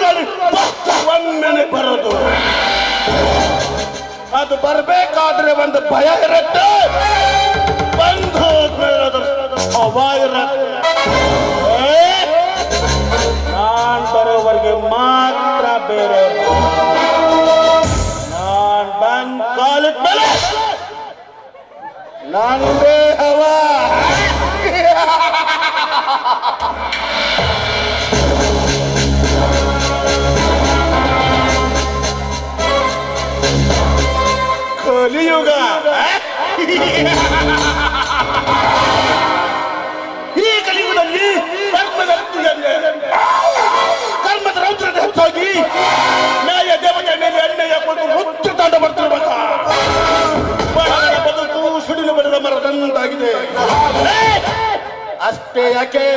ಮಂತ್ರದಲ್ಲಿ ಒಮ್ಮೆನೆ ಬರೋದು. ಅದು ಬರ್ಬೇಕಾದ್ರೆ ಒಂದು ಭಯ ಇರುತ್ತೆ, ಬಂದು ಅವಾಗ ನಾನ್ ಬರೋವರೆಗೆ ಮಾತ್ರ ಬೇರೆ. ನಾನ್ ಬಂದ್ ಕಾಲಿಟ್ ಮೇಲೆ ನಂದೇ ಹವಾ. ಕಲಿಯುಗ ಈ ಕಲಿಯುಗದಲ್ಲಿ ಕರ್ಮದ ರೌದ್ರದ ಹೆಚ್ಚಾಗಿ ನ್ಯಾಯ ದೇವತೆ ಮೇಲೆ ಎಣ್ಣೆಯ ಕೊಟ್ಟು ಹುಚ್ಚು ತಾಂಡ ಬರ್ತಿರ್ಬೇಕ. ಬದುಕು ಸುಡಿಲು ಬಡದ ಮರದಂತಾಗಿದೆ. ಅಷ್ಟೇ ಯಾಕೆ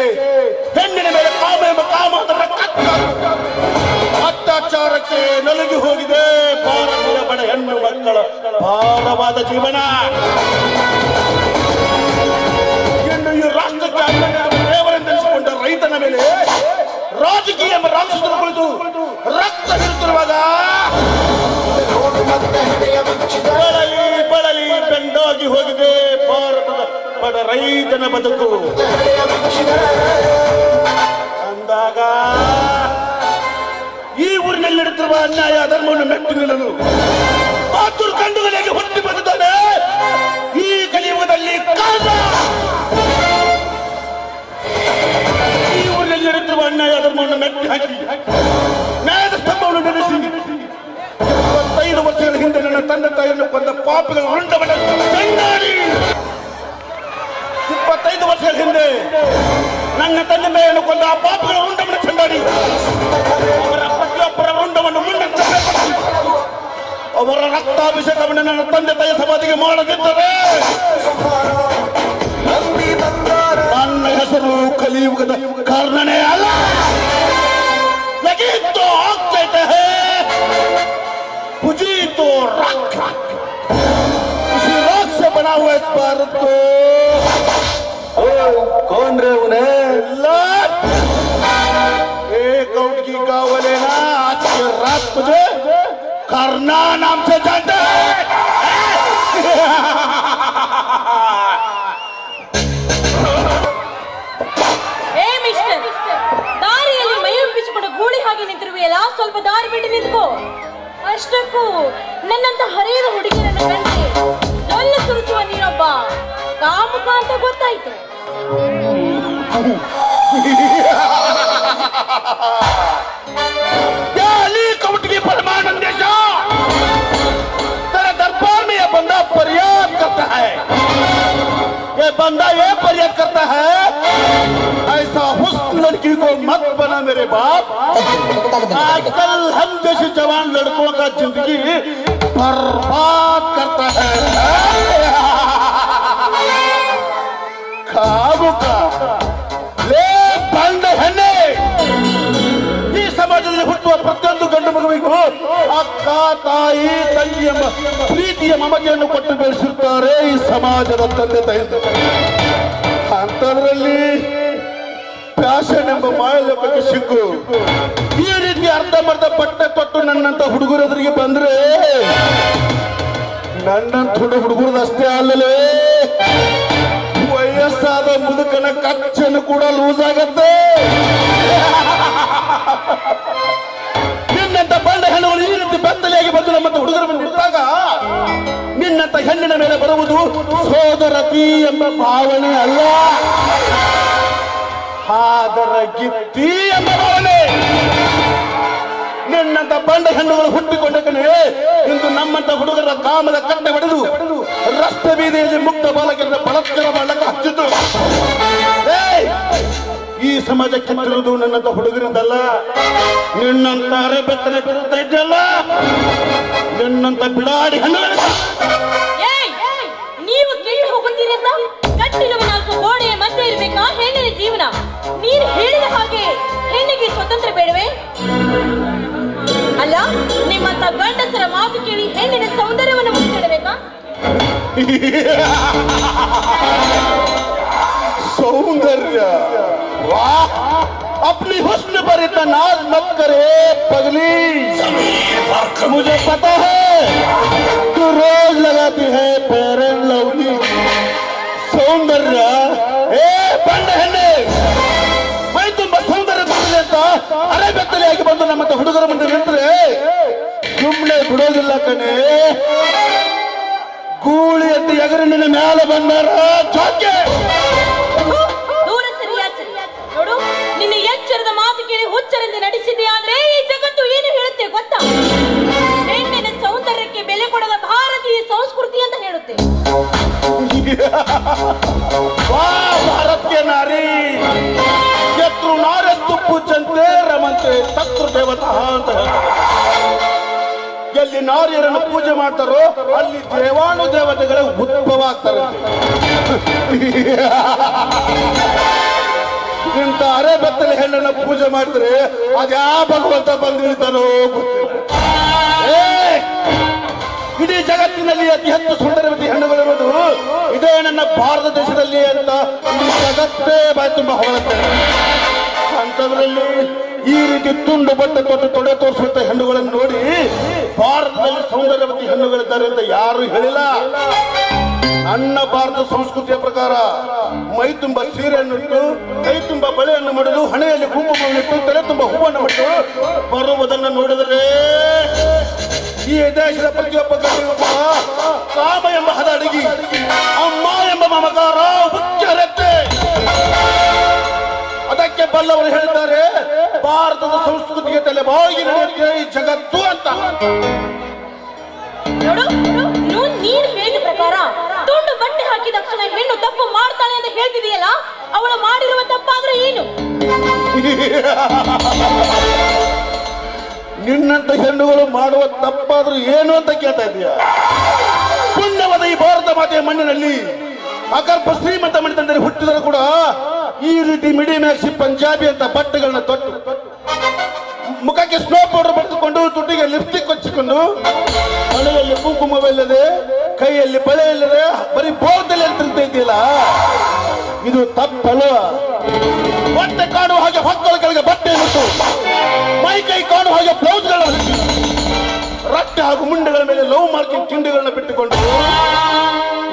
ಹೆಣ್ಣಿನ ಮೇಲೆ ಕಾಮ ಎಂಬ ಕಾಮದ ಅತ್ಯಾಚಾರಕ್ಕೆ ನಲುಗಿ ಹೋಗಿದೆ ಭಾರತೀಯ ಬಡ ಹೆಣ್ಣು ಮಕ್ಕಳ ಭಾರವಾದ ಜೀವನ. ಇನ್ನು ಈ ರಾಷ್ಟ್ರಕ್ಕೆ ದೇವರೆಂದೆನಿಸಿಕೊಂಡ ರೈತನ ಮೇಲೆ ರಾಜಕೀಯ ಎಂಬ ರಾಕ್ಷಸರು ಕುಳಿತು ರಕ್ತ ಹೀರುತ್ತಿರುವಾಗ ಬಳಲಿ ಬೆಂಡಾಗಿ ಹೋಗಿದೆ ಭಾರತದ ಬಡ ರೈತನ ಬದುಕು. ಅಂದಾಗ ಈ ಊರಿನಲ್ಲಿ ನಡೆಯುತ್ತಿರುವ ಅನ್ಯಾಯ ಧರ್ಮವನ್ನು ಮೆಟ್ಟಿ ನಿಲ್ಲಲು ಆತುರ ಕಂಡುಗಳಿಗೆ ಹುಟ್ಟಿ ಬಂದಿದ್ದಾನೆ ಈ ಕಲಿಯುಗದಲ್ಲಿ. ಈ ಊರಿನಲ್ಲಿ ನಡೆಯುತ್ತಿರುವ ಅನ್ಯಾಯ ಧರ್ಮವನ್ನು ಮೆಟ್ಟಿ ಹಾಕಿ ನ್ಯಾಯದ ಸ್ತಂಭವನ್ನು ನಡೆಸಿ 25 ವರ್ಷಗಳ ಹಿಂದೆ ನನ್ನ ತಂದೆ ತಾಯಿಯನ್ನು ಕೊಂದ ಪಾಪಿಗಳ ರುಂಡವನ್ನು ಚಂಡಾಡಿ. 25 ವರ್ಷಗಳ ಹಿಂದೆ ನನ್ನ ತಂದೆ ತಾಯಿಯನ್ನು ಕೊಂದ ಆ ಪಾಪಿಗಳ ರುಂಡವನ್ನು ಚಂಡಾಡಿ ಅವರ ಪ್ರತಿಯೊಬ್ಬರ ರುಂಡವನ್ನು ಮುಂದೆ ಅವರ ರಕ್ತಾಭಿಷೇಕವನ್ನು ನನ್ನ ತಂದೆ ತಾಯಿ ಸಮಾಧಿಗೆ ಮಾಡದಿದ್ದರೆ ನನ್ನ ಹೆಸರು ಕಲಿಯುಗದ ಕಾರಣನೇ ಅಲ್ಲ. ಲಗೀತು ಆಗ್ತೈತೆ मुझे तो रख इसी राख से बना हुआ इस भारत को। कौन रे उन्हें? एक आउट की गाँव लेना आज के रात मुझे करना नाम से जानते हैं। मिस्टर दारिಯಲ್ಲಿ ಮೈಯೊಪ್ಪಿಸಿಕೊಂಡು ಗೂಳಿ ಹಾಗೆ ನಿಂತಿರುವೆಯಲ್ಲ, ಸ್ವಲ್ಪ ದಾರಿ ಬಿಟ್ಟು ನಿಂತ್ಕೋ. ಅಷ್ಟಕ್ಕೂ ನನ್ನಂತ ಹರಿಯದ ಹುಡುಗಿಯರನ್ನು ಕಂಡ್ರೆ ಜೊಲ್ಲ ಸುರಿಸುವ ನೀನೊಬ್ಬ ಕಾಮುಕ ಅಂತ ಗೊತ್ತಾಯ್ತು. कवटगी फरमान अंदेशा तेरे दरबार में ये बंदा फरियाद करता है, ये बंदा ये फरियाद करता है ऐसा हुस्न लड़की को मत बना मेरे बाप। आजकल हम जैसे जवान लड़कों का जिंदगी बर्बाद करता है। खाबू का ले बंद है ಈ ಸಮಾಜದಲ್ಲಿ ಹುಟ್ಟುವ ಪ್ರತಿಯೊಂದು ಗಂಡು ಮಗುವಿಗೂ ಅಕ್ಕ ತಾಯಿ ತಂಗಿ ಎಂಬ ಪ್ರೀತಿಯ ಮಮತೆಯನ್ನು ಕೊಟ್ಟು ಬೆಳೆಸಿರುತ್ತಾರೆ ಈ ಸಮಾಜದ ತಂದೆ ತಾಯಿ. ಅಂತದ್ರಲ್ಲಿ ಫ್ಯಾಷನ್ ಎಂಬ ಮಾಯಲೋಕಕ್ಕೆ ಸಿಕ್ಕು ಈ ರೀತಿ ಅರ್ಧಂಬರ್ಧ ಬಟ್ಟೆ ತೊಟ್ಟು ನನ್ನಂತ ಹುಡುಗರದ್ರಿಗೆ ಬಂದ್ರೆ ನನ್ನಂತ ಹುಡುಗರದಷ್ಟೇ ಅಲ್ಲಲೇ ವಯಸ್ಸಾದ ಮುದುಕನ ಕಚ್ಚನ್ನು ಕೂಡ ಲೂಸ್ ಆಗತ್ತೆ. ನಿನ್ನಂತ ಬಂಡ ಹೆಣ್ಣುಗಳು ಈ ರೀತಿ ಬೆತ್ತಲೆಯಾಗಿ ಬಂದು ನಮ್ಮಂತ ಹುಡುಗರ ಮೇಲೆ ಬಿಟ್ಟಾಗ ನಿನ್ನಂತ ಹೆಣ್ಣಿನ ಮೇಲೆ ಬರುವುದು ಸೋದರತಿ ಎಂಬ ಭಾವನೆ ಅಲ್ಲ, ಆದರಗಿತ್ತಿ ಎಂಬ ಭಾವನೆ. ನಿನ್ನಂತ ಬಂಡ ಹೆಣ್ಣುಗಳು ಹುಟ್ಟಿಕೊಂಡಕನೆ ಇಂದು ನಮ್ಮಂತ ಹುಡುಗರ ಕಾಮದ ಕಟ್ಟೆ ಹೊಡೆದು ರಸ್ತೆ ಬೀದಿಯಲ್ಲಿ ಮುಕ್ತ ಬಾಲಕರ ಬಲಾತ್ಕಾರ ಮಾಡಕ್ಕೆ ಹಚ್ಚಿದ್ದು. ಈ ಸಮಾಜಕ್ಕೆ ತಿರುವುದು ನನ್ನಂತ ಹುಡುಗರಿಂದಲ್ಲ, ನಿನ್ನಂತ ಅರೆಬೆತ್ತನೆ ಬಿಡುತ್ತಾ ಇದ್ದಲ್ಲ, ನಿನ್ನಂತ ಬಿಡಾಡಿ ಹೆಣ್ಣುಗಳ. ನೀವು ಕೆಟ್ಟು ಹೋಗುತ್ತೀರಿ ಅಂತ ಕಟ್ಟಿರುವ 4 ಗೋಡೆಯ ಮಧ್ಯೆ ಇರಬೇಕಾ ಹೆಣ್ಣಿನ ಜೀವನ? ನೀನು ಹೇಳಿದ ಹಾಗೆ ಹೆಣ್ಣಿಗೆ ಸ್ವತಂತ್ರ ಬೇಡವೇ? ಅಲ್ಲ, ನಿಮ್ಮಂತ ಗಂಡಸರ ಮಾತು ಕೇಳಿ ಹೆಣ್ಣಿನ ಸೌಂದರ್ಯವನ್ನು ಮುಚ್ಚಿಡಬೇಕಾ? सौंदर्य वाह, अपनी हुस्न पर इतना नाज मत करे पगली। मुझे पता है तू रोज लगाती है फेयर एंड लवली सौंदर्य। ए ಬಂಡ ಹೆಣ್ಣೆ, ಮೈ ತುಂಬ ಸೌಂದರ್ಯ ಬಂದಿದೆ ಅಂತ ಅರೆ ಬೆತ್ತಲೆಯಾಗಿ ಬಂದು ನಮ್ಮ ಹುಡುಗರ ಮುಂದೆ ನಿಂತರೆ ಸುಮ್ಮನೆ ಬಿಡೋದಿಲ್ಲ ಕಣೆ. ಗೂಳಿ ಅಂತ ಎಗರು ನಿನ್ನ ಮ್ಯಾಲೆ ಬಂದಾರ ಜೋಕೆ. ದೂರ ಸರಿಯಾಚೆ ನೋಡು, ನಿನ್ನ ಎಚ್ಚರದ ಮಾತು ಕೇಳಿ ಹುಚ್ಚರೆಂದು ನಡೆಸಿದೆ. ಆದ್ರೆ ಈ ಜಗತ್ತು ಏನು ಹೇಳುತ್ತೆ ಗೊತ್ತಾ? ಹೆಣ್ಣಿನ ಸೌಂದರ್ಯಕ್ಕೆ ಬೆಲೆ ಕೊಡದ ಭಾರತೀಯ ಸಂಸ್ಕೃತಿ ಅಂತ ಹೇಳುತ್ತೆ. ವಾ ಭಾರತೀಯ ನಾರಿ ಯತ್ರು ನಾರಸ್ತು ಪೂಜಂತೆ ರಮಂತೆ ತತ್ರು ದೇವತಾ ಅಂತ ಹೇಳ್ತಾರೆ. ಎಲ್ಲಿ ನಾರಿಯರನ್ನು ಪೂಜೆ ಮಾಡ್ತಾರೋ ಅಲ್ಲಿ ದೇವಾನು ದೇವತೆಗಳ ಉದ್ಭವ ಆಗ್ತಾರೆ. ಇಂಥ ಅರೆ ಬೆತ್ತಲೆ ಹೆಣ್ಣನ್ನು ಪೂಜೆ ಮಾಡಿದ್ರೆ ಅದ್ಯಾ ಭಗವಂತ ಬಂದಿರ್ತಾನೋ ಗೊತ್ತಿಲ್ಲ. ಇಡೀ ಜಗತ್ತಿನಲ್ಲಿ ಅತಿ ಹೆಚ್ಚು ಸುಂದರವತಿ ಹೆಣ್ಣುಗಳಿರುವುದು ಇದೇ ನನ್ನ ಭಾರತ ದೇಶದಲ್ಲಿ ಅಂತ ಇಡೀ ಜಗತ್ತೇ ಬಾಯಿ ತುಂಬ ಹೊಗಳುತ್ತೆ. ಅಂತದ್ರಲ್ಲಿ ಈ ರೀತಿ ತುಂಡು ಬಟ್ಟೆ ತೊಟ್ಟು ತೊಡೆ ತೋರಿಸುವಂತ ಹೆಣ್ಣುಗಳನ್ನು ನೋಡಿ ಭಾರತದಲ್ಲಿ ಸೌಂದರ್ಯವತಿ ಹೆಣ್ಣುಗಳಿದ್ದಾರೆ ಅಂತ ಯಾರು ಹೇಳಿಲ್ಲ. ನನ್ನ ಭಾರತ ಸಂಸ್ಕೃತಿಯ ಪ್ರಕಾರ ಮೈ ತುಂಬ ಸೀರೆಯನ್ನಿಟ್ಟು, ಕೈ ತುಂಬ ಬಳೆಯನ್ನು ಮಾಡಿದು, ಹಣೆಯಲ್ಲಿ ಕುಂಕುಮವನ್ನಿಟ್ಟು, ತಲೆ ತುಂಬ ಹೂವನ್ನು ಬಿಟ್ಟು ಬರುವುದನ್ನು ನೋಡಿದರೆ ಈ ದೇಶದ ಪ್ರತಿಯೊಬ್ಬ ಗಂಡಿಗೂ ಕಾಮ ಎಂಬ ಹದ ಅಡಗಿ, ಅಮ್ಮ ಎಂಬ ಮಮಕಾರ ಉಚ್ಚರತ್ತೆ. ಅದಕ್ಕೆ ಬಲ್ಲವರು ಹೇಳ್ತಾರೆ ಭಾರತದ ಸಂಸ್ಕೃತಿಗೆ ತಲೆಬಾಗಿ ನಡೆಯುತ್ತೆ ಈ ಜಗತ್ತು ಅಂತ. ನೋಡು, ನೀನು ಹೇಳಿದ ಪ್ರಕಾರ ತುಂಡು ಬಟ್ಟೆ ಹಾಕಿದ ತಕ್ಷಣ ಹೆಣ್ಣು ತಪ್ಪು ಮಾಡ್ತಾಳೆ ಅಂತ ಹೇಳ್ತಿದೆಯಲ್ಲ, ಅವಳು ಮಾಡಿರುವ ತಪ್ಪಾದ್ರೆ ಏನು? ನಿನ್ನಂತ ಹೆಣ್ಣುಗಳು ಮಾಡುವ ತಪ್ಪಾದ್ರೂ ಏನು ಅಂತ ಕೇಳ್ತಾ ಇದೀಯ? ಪುಣ್ಯವಾದ ಈ ಭಾರತ ಮಾತೆಯ ಮಣ್ಣಿನಲ್ಲಿ ಅಗರ್ಭ ಶ್ರೀಮಂತ ಮಣಿತಂದರೆ ಹುಟ್ಟಿದರೂ ಕೂಡ ಈ ರೀತಿ ಮಿಡಿ ಮ್ಯಾಕ್ಸಿ ಪಂಜಾಬಿ ಅಂತ ಬಟ್ಟೆಗಳನ್ನ ತೊಟ್ಟು, ಮುಖಕ್ಕೆ ಸ್ನೋ ಪೌಡರ್ ಬರೆದುಕೊಂಡು, ತುಟಿಗೆ ಲಿಪ್ಸ್ಟಿಕ್ ಹಚ್ಚಿಕೊಂಡು, ಹಣೆಯಲ್ಲಿ ಕುಂಕುಮವಿಲ್ಲದೆ, ಕೈಯಲ್ಲಿ ಬಳೆ ಇಲ್ಲದೆ ಬರೀ ಬೋರ್ದಲ್ಲಿ ಅಂತ ಇದೆಯಲ್ಲ, ಇದು ತಪ್ಪಲ್ಲ. ಬಟ್ಟೆ ಕಾಣುವ ಹಾಗೆ ಹೊಕ್ಕಳಿಗೆ ಬಟ್ಟೆ ಇಟ್ಟು, ಮೈ ಕೈ ಕಾಣುವ ಹಾಗೆ ಬ್ಲೌಸ್ಗಳನ್ನು ಹಾಕಿ, ರಟ್ಟೆ ಹಾಗೂ ಮುಂಡೆಗಳ ಮೇಲೆ ಲವ್ ಮಾರ್ಕಿಂಗ್ ತಿಂಡಿಗಳನ್ನ ಬಿಟ್ಟುಕೊಂಡು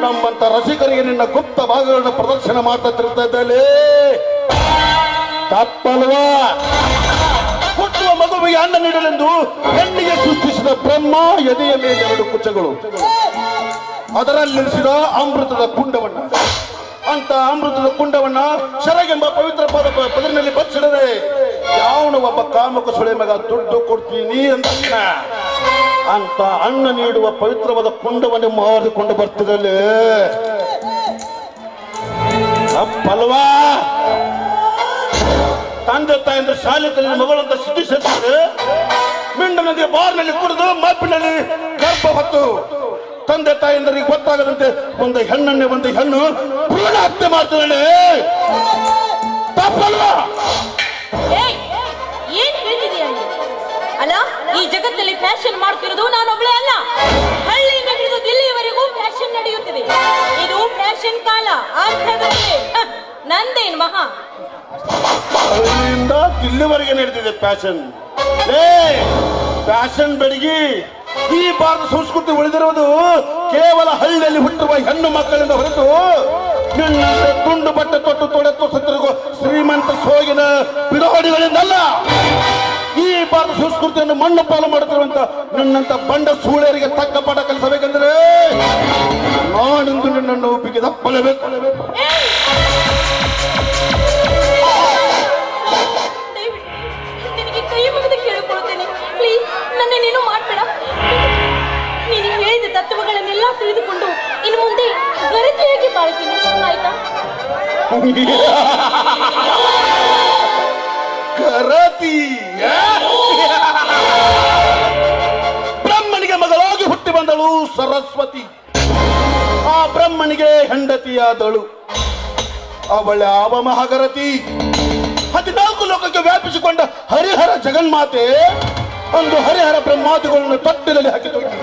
ನಮ್ಮಂತ ರಸಿಕರಿಗೆ ನಿನ್ನ ಗುಪ್ತ ಭಾಗಗಳನ್ನು ಪ್ರದರ್ಶನ ಮಾಡ್ತಾ ತಿರುಗ್ತಾ ಇದ್ದಲ್ಲಿ ತಪ್ಪಲ್ವಾ? ಹುಟ್ಟುವ ಮಗುವಿಗೆ ಅನ್ನ ನೀಡಲೆಂದು ಹೆಣ್ಣಿಗೆ ಸೃಷ್ಟಿಸಿದ ಬ್ರಹ್ಮ ಎದೆಯ ಮೇಲೆ 2 ಕುಚ್ಚಗಳು, ಅದರಲ್ಲಿರಿಸಿದ ಅಮೃತದ ಕುಂಡವನ್ನ, ಅಂತ ಅಮೃತದ ಕುಂಡವನ್ನ ಶರಗೆಂಬ ಪವಿತ್ರ ಪದರಿನಲ್ಲಿ ಬಚ್ಚಿಡದೆ ಯಾವನು ಒಬ್ಬ ಕಾಮಕ ಸುಳೆ ಮಗ ದುಡ್ಡು ಕೊಡ್ತೀನಿ ಅಂತ ಅಂತ ಅನ್ನ ನೀಡುವ ಪವಿತ್ರವಾದ ಕುಂಡವನ್ನು ಮಾರಿಕೊಂಡು ಬರ್ತಿರಲಿ ಅಪ್ಪಲ್ವಾ? ತಂದೆ ತಾಯಿಂದ ಶಾಲೆ ಕಲಿದ ಮಗಳಂತ ಸಿದ್ಧಿ ಸೇರ್ತಾರೆ, ಮಿಂಡ ನದಿಯ ಬಾರ್ನಲ್ಲಿ ಕುಡಿದು ಮಬ್ಬಿನಲ್ಲಿ ಗರ್ಭ ಹೊತ್ತು ತಂದೆ ತಾಯಿಂದರಿಗೆ ಗೊತ್ತಾಗದಂತೆ ಒಂದು ಹೆಣ್ಣು ಭ್ರೂಣ ಹತ್ಯೆ ಮಾಡ್ತಾಳೆ. ತಪ್ಪಲ್ವಾ? ಏನ್ ಹೇಳ್ತಿದೀಯ? ಅಲ್ಲ, ಈ ಜಗತ್ತಲ್ಲಿ ಫ್ಯಾಷನ್ ಮಾಡ್ತಿರೋದು ನಾನೊಬ್ಳೆ ಅಲ್ಲ, ಹಳ್ಳಿಯಿಂದ ಹಿಡಿದು ದಿಲ್ಲಿಯವರೆಗೂ ಫ್ಯಾಷನ್ ನಡೆಯುತ್ತಿದೆ. ಇದು ಫ್ಯಾಷನ್ ಕಾಲ. ನಂದೇನು ಮಹಾ? ಹಳ್ಳಿಯಿಂದ ದಿಲ್ಲಿವರೆಗೆ ನಡೆದಿದೆ ಫ್ಯಾಷನ್. ಫ್ಯಾಷನ್ ಬೆಡಗಿ ಈ ಭಾರತ ಸಂಸ್ಕೃತಿ ಉಳಿದಿರುವುದು ಕೇವಲ ಹಳ್ಳಿಯಲ್ಲಿ ಹುಟ್ಟಿರುವ ಹೆಣ್ಣು ಮಕ್ಕಳಿಂದ ಹೊರತು ನಿನ್ನಂತೆ ತುಂಡು ಬಟ್ಟೆ ತೊಟ್ಟು ತೊಡೆ ತೋರಿಸುತ್ತಿರುವ ಶ್ರೀಮಂತ ಸೋಗಿನ ಬಿಡೋಡಿಗಳಿಂದಲ್ಲ. ಈ ಭಾರತ ಸಂಸ್ಕೃತಿಯನ್ನು ಮಣ್ಣು ಪಾಲು ಮಾಡುತ್ತಿರುವಂತ ನಿನ್ನಂತ ಬಂಡ ಸೂಳೆಯರಿಗೆ ತಕ್ಕ ಪಾಠ ಕಲಿಸಬೇಕೆಂದರೆ ನಾನಿಂದು ನಿನ್ನನ್ನು ಬಿಗಿದಪ್ಪಲೇಬೇಕು. ನಿನಗೆ ಕೈ ಮುಗಿದು ಕೇಳಿಕೊಳ್ಳುತ್ತೇನೆ, ಪ್ಲೀಸ್ ನನ್ನ ನೀನು ಮಾಡ್ಬೇಡ. ನೀನು ಹೇಳಿದ ತತ್ವಗಳನ್ನೆಲ್ಲ ತಿಳಿದುಕೊಂಡು ಇನ್ನು ಮುಂದೆ ಗರತಿಯಾಗಿ ಬಾಳ್ತೀನಿ, ಆಯ್ತಾ? ಗರತಿ ಬ್ರಹ್ಮನಿಗೆ ಮಗಳಾಗಿ ಹುಟ್ಟಿ ಬಂದಳು ಸರಸ್ವತಿ. ಆ ಬ್ರಹ್ಮನಿಗೆ ಹೆಂಡತಿಯಾದಳು ಅವಳ ಮಹಾಗರತಿ. 14 ಲೋಕಕ್ಕೆ ವ್ಯಾಪಿಸಿಕೊಂಡ ಹರಿಹರ ಜಗನ್ಮಾತೆ ಒಂದು ಹರಿಹರ ಬ್ರಹ್ಮಾದಿಗಳನ್ನು ತೊಟ್ಟಿನಲ್ಲಿ ಹಾಕಿ ತೊಟ್ಟಿ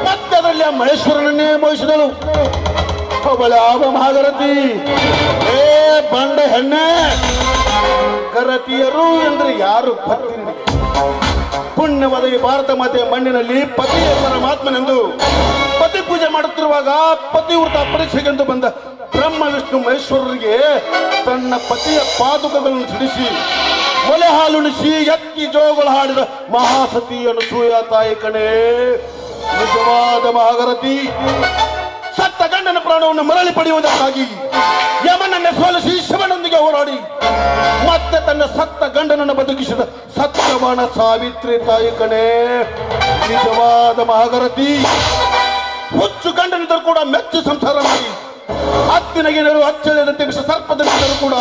ಮತ್ತೆ ಅದರಲ್ಲಿ ಆ ಮಹೇಶ್ವರನನ್ನೇ ಮೋಹಿಸಿದಳು. ಅವಳ ಮಹಾಗರತಿ. ಬಂಡ ಹೆಣ್ಣೆ, ಗರತಿಯರು ಅಂದ್ರೆ ಯಾರು ಭಕ್ತಿ ನಿನಗೆ? ಪುಣ್ಯವಾದ ಈ ಭಾರತ ಮಾತೆಯ ಮಣ್ಣಿನಲ್ಲಿ ಪತಿಯ ಪರಮಾತ್ಮನೆಂದು ಪತಿ ಪೂಜೆ ಮಾಡುತ್ತಿರುವಾಗ ಪತಿವ್ರತ ಪರೀಕ್ಷೆಗೆಂದು ಬಂದ ಬ್ರಹ್ಮ ವಿಷ್ಣು ಮಹೇಶ್ವರರಿಗೆ ತನ್ನ ಪತಿಯ ಪಾದುಕಗಳನ್ನು ಸಿಡಿಸಿ ಮೊಲೆ ಹಾಲುಣಿಸಿ ಎತ್ತಿ ಜೋಗಳು ಹಾಡಿದ ಮಹಾಸತಿ ಅನಸೂಯ ತಾಯಿ ಕಣೆ ನಿಜವಾದ ಮಹಾಗರತಿ. ಸತ್ತ ಗಂಡನ ಪ್ರಾಣವನ್ನು ಮರಳಿ ಪಡೆಯುವುದಕ್ಕಾಗಿ ಯಮನನ್ನು ಸೋಲಿಸಿ ಶಿವನೊಂದಿಗೆ ಹೋರಾಡಿ ಮತ್ತೆ ತನ್ನ ಸತ್ತ ಗಂಡನನ್ನು ಬದುಕಿಸಿದ ಸತ್ಯವಾಣ ಸಾವಿತ್ರಿ ತಾಯಿ ಕಣೆ ನಿಜವಾದ ಮಹಾಗರತಿ. ಹುಚ್ಚು ಗಂಡನಿದ್ದರೂ ಕೂಡ ಮೆಚ್ಚು ಸಂಸಾರ ಮಾಡಿ ಹತ್ತಿನಗಿನರು ಅಚ್ಚಳಿದಂತೆ ವಿಷ ಸರ್ಪದಂತಿದ್ದರೂ ಕೂಡ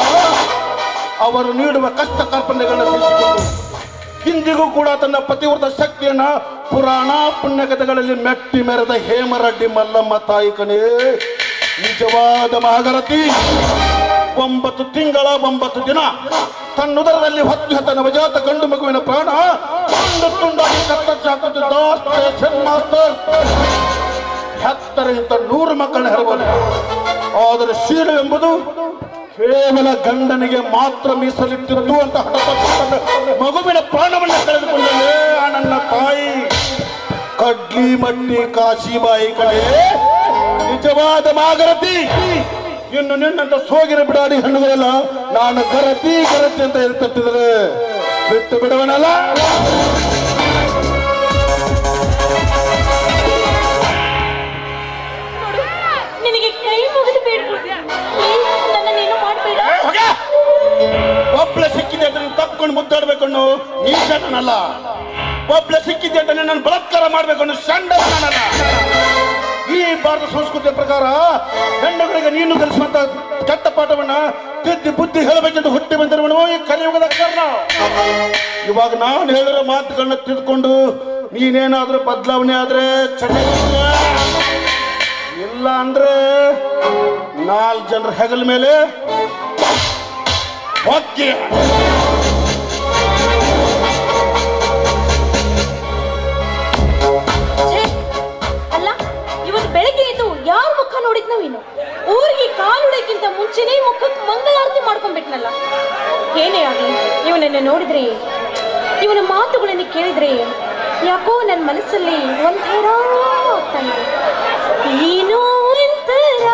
ಅವರು ನೀಡುವ ಕಷ್ಟ ಕಾರ್ಪಣ್ಯಗಳನ್ನು ಸಹಿಸಿಕೊಂಡು ಇಂದಿಗೂ ಕೂಡ ತನ್ನ ಪತಿವ್ರತ ಶಕ್ತಿಯನ್ನ ಪುರಾಣ ಪುಣ್ಯಕಥೆಗಳಲ್ಲಿ ಮೆಟ್ಟಿ ಮೆರೆದ ಹೇಮರಡ್ಡಿ ಮಲ್ಲಮ್ಮ ತಾಯಿ ಕಣೆ ನಿಜವಾದ ಮಹಾಗರತಿ. 9 ತಿಂಗಳ 9 ದಿನ ತನ್ನುದರದಲ್ಲಿ ಹೊತ್ತು ತನ್ನ ನವಜಾತ ಗಂಡು ಮಗುವಿನ ಪ್ರಾಣ ತುಂಡು ತುಂಡಾಗಿ ಕತ್ತರಿಸಿ ಹಾಕುತ್ತಿದ್ದ ಸ್ಟೇಷನ್ ಮಾಸ್ಟರ್. ಹೆತ್ತರಿಂದ 100 ಮಕ್ಕಳನ್ನ ಹೆರಬಲ್ಲ. ಆದರೆ ಶೀಲವೆಂಬುದು ಕೇವಲ ಗಂಡನಿಗೆ ಮಾತ್ರ ಮೀಸಲಿಟ್ಟಿರುವುದು ಅಂತ ಹಠಪಟ್ಟು ಮಗುವಿನ ಪ್ರಾಣವನ್ನು ಕಳೆದುಕೊಂಡೇ ನನ್ನ ತಾಯಿ ಕಡ್ಲಿ ಮಟ್ಟಿ ಕಾಶಿಬಾಯಿ ಕಡೆ ನಿಜವಾದ ಮಾಗರತಿ. ಇನ್ನು ನಿನ್ನಂತ ಸೋಗಿನ ಬಿಡಾಡಿ ಹೆಣ್ಣುಗಳೆಲ್ಲ ನಾನು ಗರತಿ ಗರತಿ ಅಂತ ತಟ್ಟಿದರೆ ಬಿಟ್ಟು ಬಿಡುವನಲ್ಲ. ನಿನಗೆ ಕೈ ಮುಗಿದು ಬೇಡ್ಕೊಳ್ತೀನಿ, ನನ್ನನ್ನೇನು ಮಾಡಬೇಡ. ಒಬ್ಳೆ ಸಿಕ್ಕಿದೆ ಅಂತ ನೀನು ತಪ್ಪಿಕೊಂಡು ಮುದ್ದಾಡ್ಬೇಕು ಅನ್ನೋ ನೀಚನಲ್ಲ. ಒಬ್ಳೆ ಸಿಕ್ಕಿದೆ ಅಂತ ನನ್ನನ್ನು ಬಲಾತ್ಕಾರ ಮಾಡ್ಬೇಕು ಅನ್ನೋ ಷಂಡ ನಾನಲ್ಲ. ಈ ಭಾರತ ಸಂಸ್ಕೃತಿಯ ಪ್ರಕಾರ ಹೆಣ್ಣುಗಳಿಗೆ ನೀನು ಕಲಿಸುವಂತ ಕೆಟ್ಟ ಪಾಠವನ್ನ ತಿದ್ದಿ ಬುದ್ಧಿ ಹೇಳಬೇಕೆಂದು ಹುಟ್ಟಿ ಬಂದಿರುವನು ಈ ಕಲಿಯುಗದ ಕಾರಣ. ಇವಾಗ ನಾನು ಹೇಳಿರೋ ಮಾತುಗಳನ್ನ ತಿಳ್ಕೊಂಡು ನೀನೇನಾದ್ರೂ ಬದಲಾವಣೆ ಆದ್ರೆ ಚೆನ್ನಾಗಿ, ಇಲ್ಲ ಅಂದ್ರೆ 4 ಜನರ ಹೆಗಲ ಮೇಲೆ ಹೊಕ್ಕೆ. ಅಲ್ಲ, ಇವತ್ತು ಬೆಳಗ್ಗೆ ಎದ್ದು ಯಾರ ಮುಖ ನೋಡಿದ್ ನಾವೇನು? ಊರಿಗೆ ಕಾಲುಡಕ್ಕಿಂತ ಮುಂಚೆನೇ ಮುಖಕ್ಕೆ ಮಂಗಳಾರತಿ ಮಾಡ್ಕೊಂಡ್ಬಿಟ್ನಲ್ಲ. ಏನೇ ಆಗ್ಲಿ, ಇವನನ್ನ ನೋಡಿದ್ರೆ, ಇವನ ಮಾತುಗಳನ್ನು ಕೇಳಿದ್ರೆ ಯಾಕೋ ನನ್ನ ಮನಸ್ಸಲ್ಲಿ ಒಂಥರ ಆಗ್ತಾನೆ. ಏನೋ ಒಂಥರ